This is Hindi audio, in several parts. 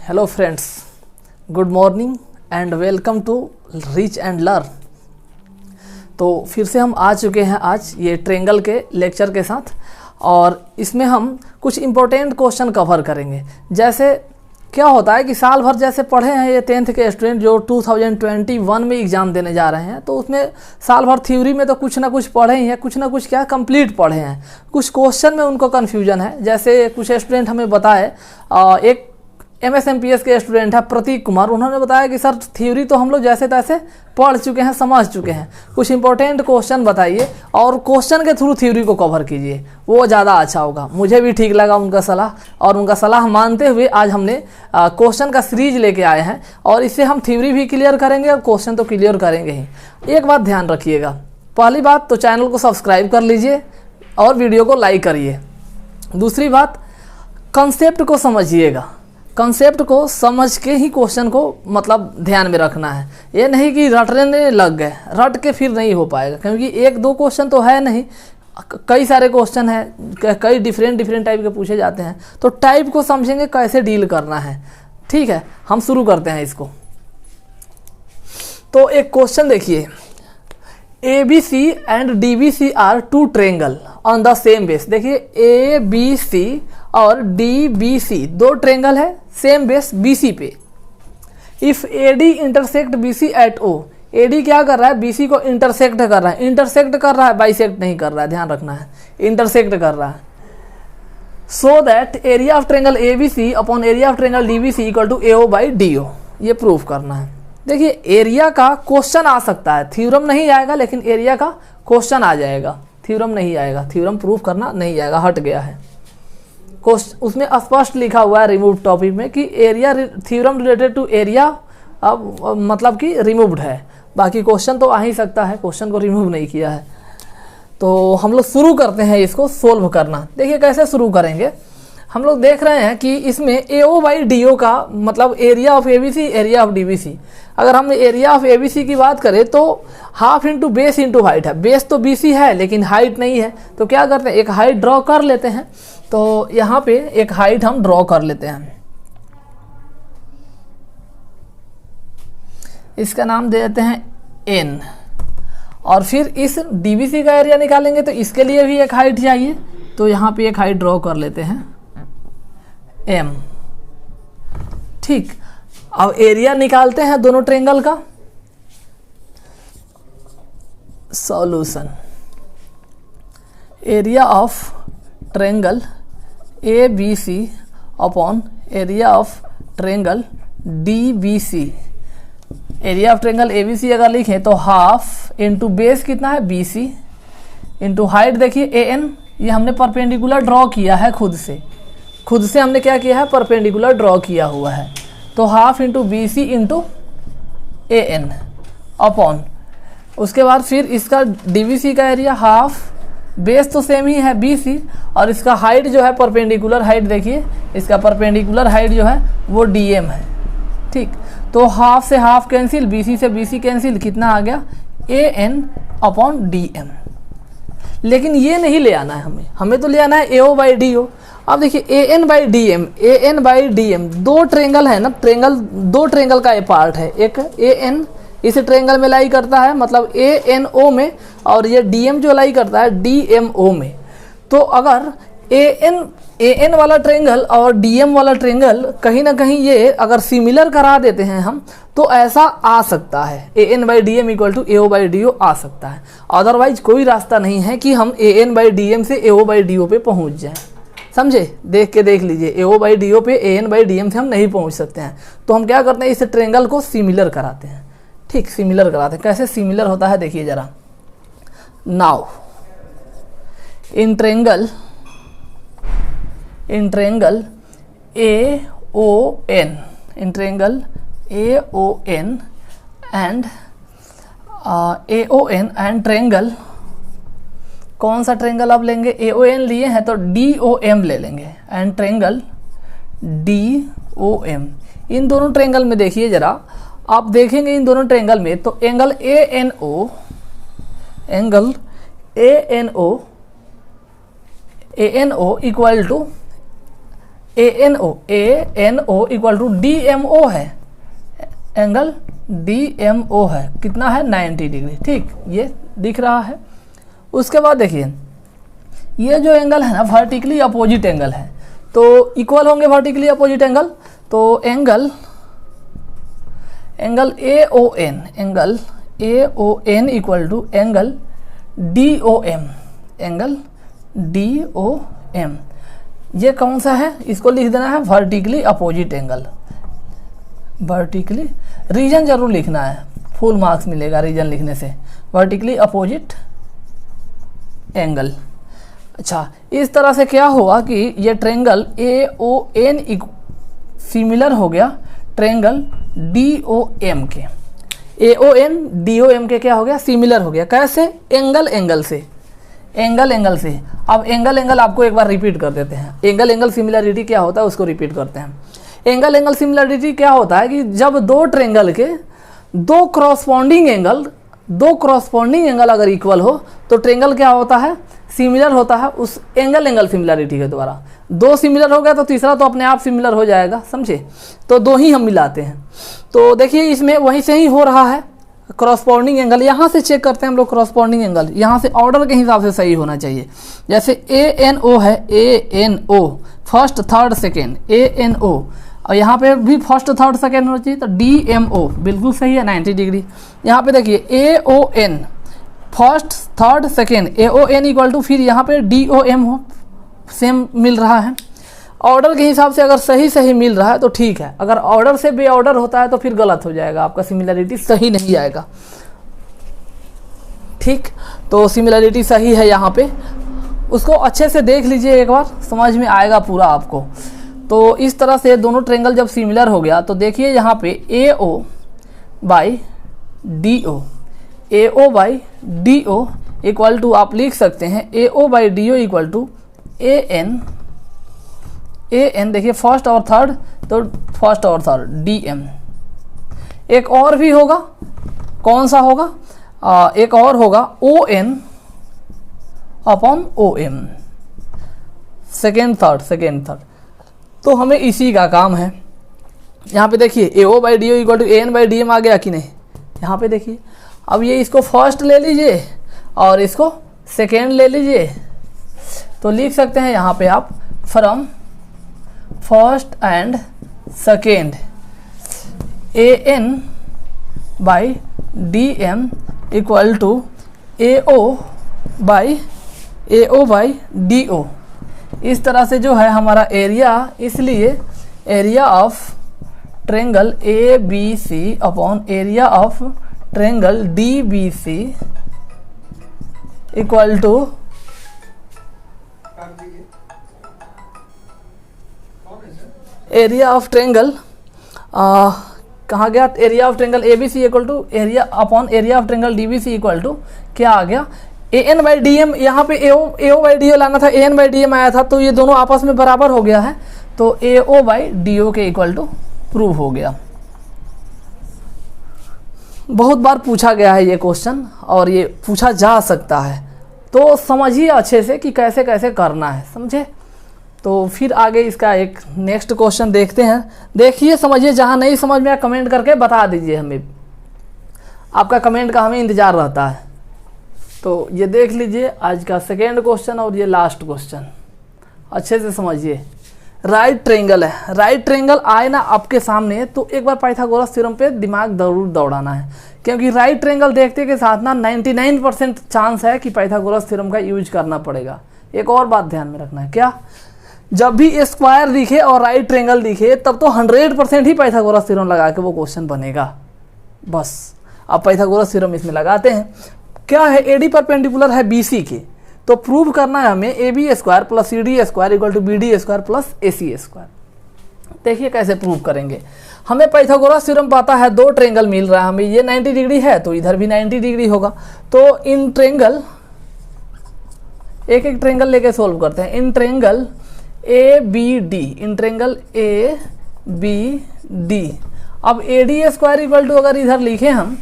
Hello friends, good morning and welcome to reach and learn. तो फिर से हम आ चुके हैं आज ये ट्रेंगल के लेक्चर के साथ, और इसमें हम कुछ इम्पोर्टेंट क्वेश्चन कवर करेंगे। जैसे क्या होता है कि साल भर जैसे पढ़े हैं ये 10th के स्टूडेंट जो 2021 में एग्ज़ाम देने जा रहे हैं, तो उसमें साल भर थ्योरी में तो कुछ ना कुछ पढ़े ही हैं, कुछ ना कुछ क्या कंप्लीट पढ़े हैं। कुछ क्वेश्चन में उनको कन्फ्यूजन है। जैसे कुछ स्टूडेंट हमें बताए, एक MSMPS के स्टूडेंट है प्रतीक कुमार, उन्होंने बताया कि सर थ्योरी तो हम लोग जैसे तैसे पढ़ चुके हैं, समझ चुके हैं, कुछ इंपॉर्टेंट क्वेश्चन बताइए और क्वेश्चन के थ्रू थ्योरी को कवर कीजिए, वो ज़्यादा अच्छा होगा। मुझे भी ठीक लगा उनका सलाह, और उनका सलाह मानते हुए आज हमने क्वेश्चन का सीरीज लेके आए हैं, और इससे हम थ्योरी भी क्लियर करेंगे और क्वेश्चन तो क्लियर करेंगे ही। एक बात ध्यान रखिएगा, पहली बात तो चैनल को सब्सक्राइब कर लीजिए और वीडियो को लाइक करिए। दूसरी बात, कंसेप्ट को समझिएगा, कंसेप्ट को समझ के ही क्वेश्चन को मतलब ध्यान में रखना है। ये नहीं कि रटने लग गए, रट के फिर नहीं हो पाएगा, क्योंकि एक दो क्वेश्चन तो है नहीं, कई सारे क्वेश्चन हैं, कई डिफरेंट टाइप के पूछे जाते हैं। तो टाइप को समझेंगे कैसे डील करना है। ठीक है, हम शुरू करते हैं इसको। तो एक क्वेश्चन देखिए, ABC and DBC are two triangle on the same base. देखिए ABC और DBC दो ट्रेंगल है सेम बेस BC पे। If AD intersect BC at O, AD क्या कर रहा है, BC को इंटरसेक्ट कर रहा है, इंटरसेक्ट कर रहा है, बाइसेक्ट नहीं कर रहा है, ध्यान रखना है, इंटरसेक्ट कर रहा है। So that area of triangle ABC upon area of triangle DBC equal to AO by DO, ये प्रूफ करना है। देखिए एरिया का क्वेश्चन आ सकता है, थ्योरम नहीं आएगा, लेकिन एरिया का क्वेश्चन आ जाएगा, थ्योरम नहीं आएगा, थ्योरम प्रूफ करना नहीं आएगा, हट गया है। उसमें स्पष्ट लिखा हुआ है रिमूव टॉपिक में कि area theorem related to area अब मतलब कि रिमूव्ड है। बाकी क्वेश्चन तो आ ही सकता है, क्वेश्चन को रिमूव नहीं किया है। तो हम लोग शुरू करते हैं इसको सोल्व करना। देखिए कैसे शुरू करेंगे, हम लोग देख रहे हैं कि इसमें AO बाई DO का मतलब area of ABC, area of DBC। अगर हम एरिया ऑफ ABC की बात करें तो half into base into height है। बेस तो BC है लेकिन हाइट नहीं है, तो क्या करते हैं, एक हाइट ड्रॉ कर लेते हैं। तो यहाँ पे एक हाइट हम ड्रॉ कर लेते हैं, इसका नाम दे देते हैं N, और फिर इस DBC का एरिया निकालेंगे तो इसके लिए भी एक हाइट चाहिए, तो यहाँ पे एक हाइट ड्रॉ कर लेते हैं M। ठीक, अब एरिया निकालते हैं दोनों ट्रेंगल का। Solution, area of triangle ABC upon area of triangle DBC। Area of triangle ABC अगर लिखें तो हाफ इंटू बेस कितना है BC इंटू हाइट देखिए AN। ये हमने परपेंडिकुलर ड्रॉ किया है, खुद से हमने क्या किया है, परपेंडिकुलर ड्रॉ किया हुआ है। तो half into BC into AN upon, उसके बाद फिर इसका DBC का एरिया हाफ, बेस तो सेम ही है BC, और इसका हाइट जो है परपेंडिकुलर हाइट, देखिए इसका परपेंडिकुलर हाइट जो है वो DM है। ठीक, तो हाफ से हाफ कैंसिल, BC से BC कैंसिल, कितना आ गया AN अपॉन DM। लेकिन ये नहीं ले आना है हमें तो ले आना है AO बाई DO। अब देखिए AN बाई DM दो ट्रेंगल है ना, दो ट्रेंगल का ये पार्ट है। एक AN इस ट्रेंगल में लाई करता है मतलब ANO में, और ये DM जो लाई करता है DMO में। तो अगर AN वाला ट्रेंगल और DM वाला ट्रेंगल कहीं ना कहीं ये अगर सिमिलर करा देते हैं हम, तो ऐसा आ सकता है, AN by DM equal to AO by DO आ सकता है। अदरवाइज कोई रास्ता नहीं है कि हम AN बाई DM से AO बाई DO पे पहुंच जाएं। समझे, देख लीजिए, AO बाई DO पे AN बाई DM से हम नहीं पहुंच सकते हैं। तो हम क्या करते हैं, इस ट्रेंगल को सिमिलर कराते हैं। ठीक, सिमिलर कराते हैं। कैसे सिमिलर होता है देखिए जरा। Now in triangle AON, in triangle AON and triangle, कौन सा ट्रेंगल आप लेंगे, AON लिए हैं तो DOM ले लेंगे, एंड ट्रेंगल DOM। इन दोनों ट्रेंगल में देखिए जरा, आप देखेंगे इन दोनों ट्रेंगल में तो angle ANO equal to ANO equal to DMO है, एंगल DMO है, कितना है 90 डिग्री। ठीक, ये दिख रहा है। उसके बाद देखिए ये जो एंगल है ना वर्टिकली अपोजिट एंगल है, तो इक्वल होंगे वर्टिकली अपोजिट एंगल, तो angle AON equal to angle DOM, ये कौन सा है, इसको लिख देना है vertically opposite angle. Vertically reason जरूर लिखना है, फुल मार्क्स मिलेगा रीजन लिखने से, वर्टिकली अपोजिट एंगल। अच्छा, इस तरह से क्या हुआ कि ये ट्रेंगल AON सिमिलर हो गया ट्रेंगल DOM के, AON DOM के क्या हो गया, सिमिलर हो गया। कैसे, एंगल से। अब एंगल आपको एक बार रिपीट कर देते हैं। एंगल सिमिलरिटी क्या होता है उसको रिपीट करते हैं। एंगल सिमिलरिटी क्या होता है कि जब दो ट्रेंगल के दो क्रॉसपॉन्डिंग एंगल अगर इक्वल हो तो ट्रेंगल क्या होता है, सिमिलर होता है उस एंगल सिमिलरिटी के द्वारा। दो सिमिलर हो गया तो तीसरा तो अपने आप सिमिलर हो जाएगा, समझे। तो दो ही हम मिलाते हैं। तो देखिए इसमें वहीं से ही हो रहा है क्रॉसपॉन्डिंग एंगल, यहाँ से चेक करते हैं हम लोग क्रॉसपॉन्डिंग एंगल, यहाँ से ऑर्डर के हिसाब से सही होना चाहिए। जैसे ANO है, ANO first third second ANO, और यहाँ पे भी फर्स्ट थर्ड सेकेंड होना चाहिए। तो DMO बिल्कुल सही है 90 डिग्री। यहाँ पे देखिए AON first third second, AON equal to फिर यहाँ पे DOM हो, सेम मिल रहा है। ऑर्डर के हिसाब से अगर सही मिल रहा है तो ठीक है, अगर ऑर्डर से बे ऑर्डर होता है तो फिर गलत हो जाएगा, आपका सिमिलरिटी सही नहीं आएगा। ठीक, तो सिमिलरिटी सही है यहाँ पे, उसको अच्छे से देख लीजिए एक बार, समझ में आएगा पूरा आपको। तो इस तरह से दोनों ट्रेंगल जब सिमिलर हो गया तो देखिए यहाँ पे AO by DO equal to आप लिख सकते हैं AO by DO equal to AN देखिए फर्स्ट और थर्ड, तो फर्स्ट और थर्ड DM। एक और भी होगा, कौन सा होगा, एक और होगा ON upon OM, second third. तो हमें इसी का काम है। यहाँ पे देखिए AO by DO equal to AN by DM आ गया कि नहीं। यहाँ पे देखिए अब ये इसको फर्स्ट ले लीजिए और इसको सेकेंड ले लीजिए, तो लिख सकते हैं यहाँ पे आप from first and second AN by DM equal to AO by DO। इस तरह से जो है हमारा एरिया, इसलिए area of triangle ABC upon area of triangle DBC equal to area of triangle, कहाँ गया, area of triangle ABC equal to area upon area of triangle DBC equal to क्या आ गया, AN बाई DM। यहाँ पे AO बाई DO लाना था, AN बाई DM आया था, तो ये दोनों आपस में बराबर हो गया है, तो AO बाई DO के इक्वल टू प्रूव हो गया। बहुत बार पूछा गया है ये क्वेश्चन और ये पूछा जा सकता है, तो समझिए अच्छे से कि कैसे कैसे करना है, समझे। तो फिर आगे इसका एक नेक्स्ट क्वेश्चन देखते हैं। देखिए समझिए, जहाँ नहीं समझ में आया कमेंट करके बता दीजिए, हमें आपका कमेंट का हमें इंतज़ार रहता है। तो ये देख लीजिए आज का सेकेंड क्वेश्चन और ये लास्ट क्वेश्चन, अच्छे से समझिए। राइट ट्रेंगल है, राइट ट्रेंगल आए ना आपके सामने तो एक बार पाइथागोरस थ्योरम पे दिमाग जरूर दौड़ाना है, क्योंकि राइट ट्रेंगल देखते के साथ ना 99% चांस है कि पाइथागोरस थ्योरम का यूज करना पड़ेगा। एक और बात ध्यान में रखना है, क्या, जब भी स्क्वायर दिखे और राइट ट्रेंगल दिखे तब तो 100% ही पाइथागोरस थ्योरम लगा के वो क्वेश्चन बनेगा। बस अब पाइथागोरस थ्योरम इसमें लगाते हैं। क्या है, AD परपेंडिकुलर है BC के, तो प्रूव करना है हमें AB square plus CD square equal to BD square plus AC square. देखिए कैसे प्रूव करेंगे। हमें पाइथागोरस थ्योरम पता है, दो ट्रेंगल मिल रहा है हमें, ये 90 डिग्री है तो इधर भी 90 डिग्री होगा। तो इन ट्रेंगल एक एक ट्रेंगल लेके सोल्व करते हैं। In triangle ABD, in triangle ABD, अब AD स्क्वायर इक्वल टू अगर इधर लिखे हम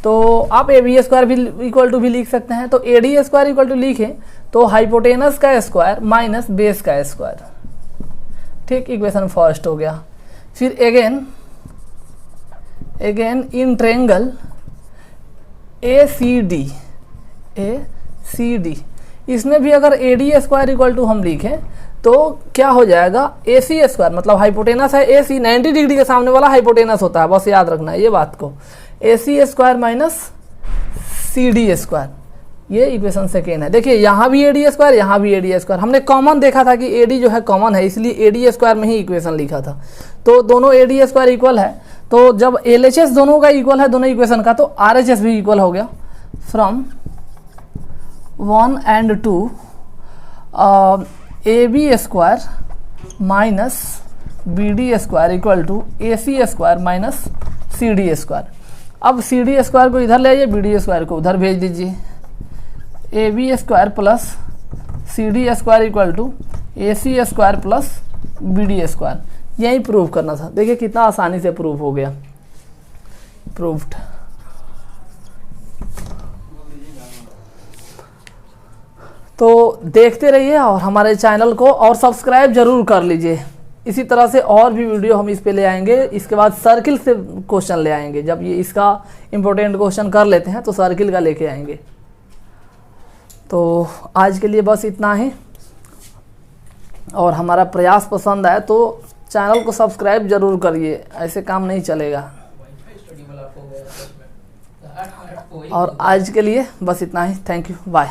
तो आप AB स्क्वायर भी इक्वल टू भी लिख सकते हैं। तो AD स्क्वायर इक्वल टू लिखें तो हाइपोटेनस का स्क्वायर माइनस बेस का स्क्वायर, ठीक, इक्वेशन फर्स्ट हो गया। फिर अगेन इन ट्रायंगल ACD, इसमें भी अगर AD स्क्वायर इक्वल टू हम लिखें तो क्या हो जाएगा, AC स्क्वायर, मतलब हाइपोटेनस है AC, 90 डिग्री के सामने वाला हाइपोटेनस होता है, बस याद रखना है ये बात को, AC square minus CD square, ये इक्वेशन सेकेंड है। देखिए यहाँ भी AD स्क्वायर, यहाँ भी AD स्क्वायर, हमने कॉमन देखा था कि AD जो है कॉमन है, इसलिए AD स्क्वायर में ही इक्वेशन लिखा था। तो दोनों AD स्क्वायर इक्वल है, तो जब LHS दोनों का इक्वल है दोनों इक्वेशन का, तो RHS भी इक्वल हो गया। From 1 and 2 AB square minus BD square equal to AC square minus CD square. अब CD स्क्वायर को इधर ले आइए, BD स्क्वायर को उधर भेज दीजिए। AB square plus CD square equal to AC square plus BD square, यही प्रूव करना था। देखिए कितना आसानी से प्रूव हो गया, प्रूव्ड। तो देखते रहिए और हमारे चैनल को और सब्सक्राइब जरूर कर लीजिए। इसी तरह से और भी वीडियो हम इस पे ले आएंगे। इसके बाद सर्किल से क्वेश्चन ले आएंगे, जब ये इसका इम्पोर्टेंट क्वेश्चन कर लेते हैं तो सर्किल का लेके आएंगे। तो आज के लिए बस इतना ही, और हमारा प्रयास पसंद आए तो चैनल को सब्सक्राइब जरूर करिए, ऐसे काम नहीं चलेगा। और आज के लिए बस इतना ही, थैंक यू, बाय।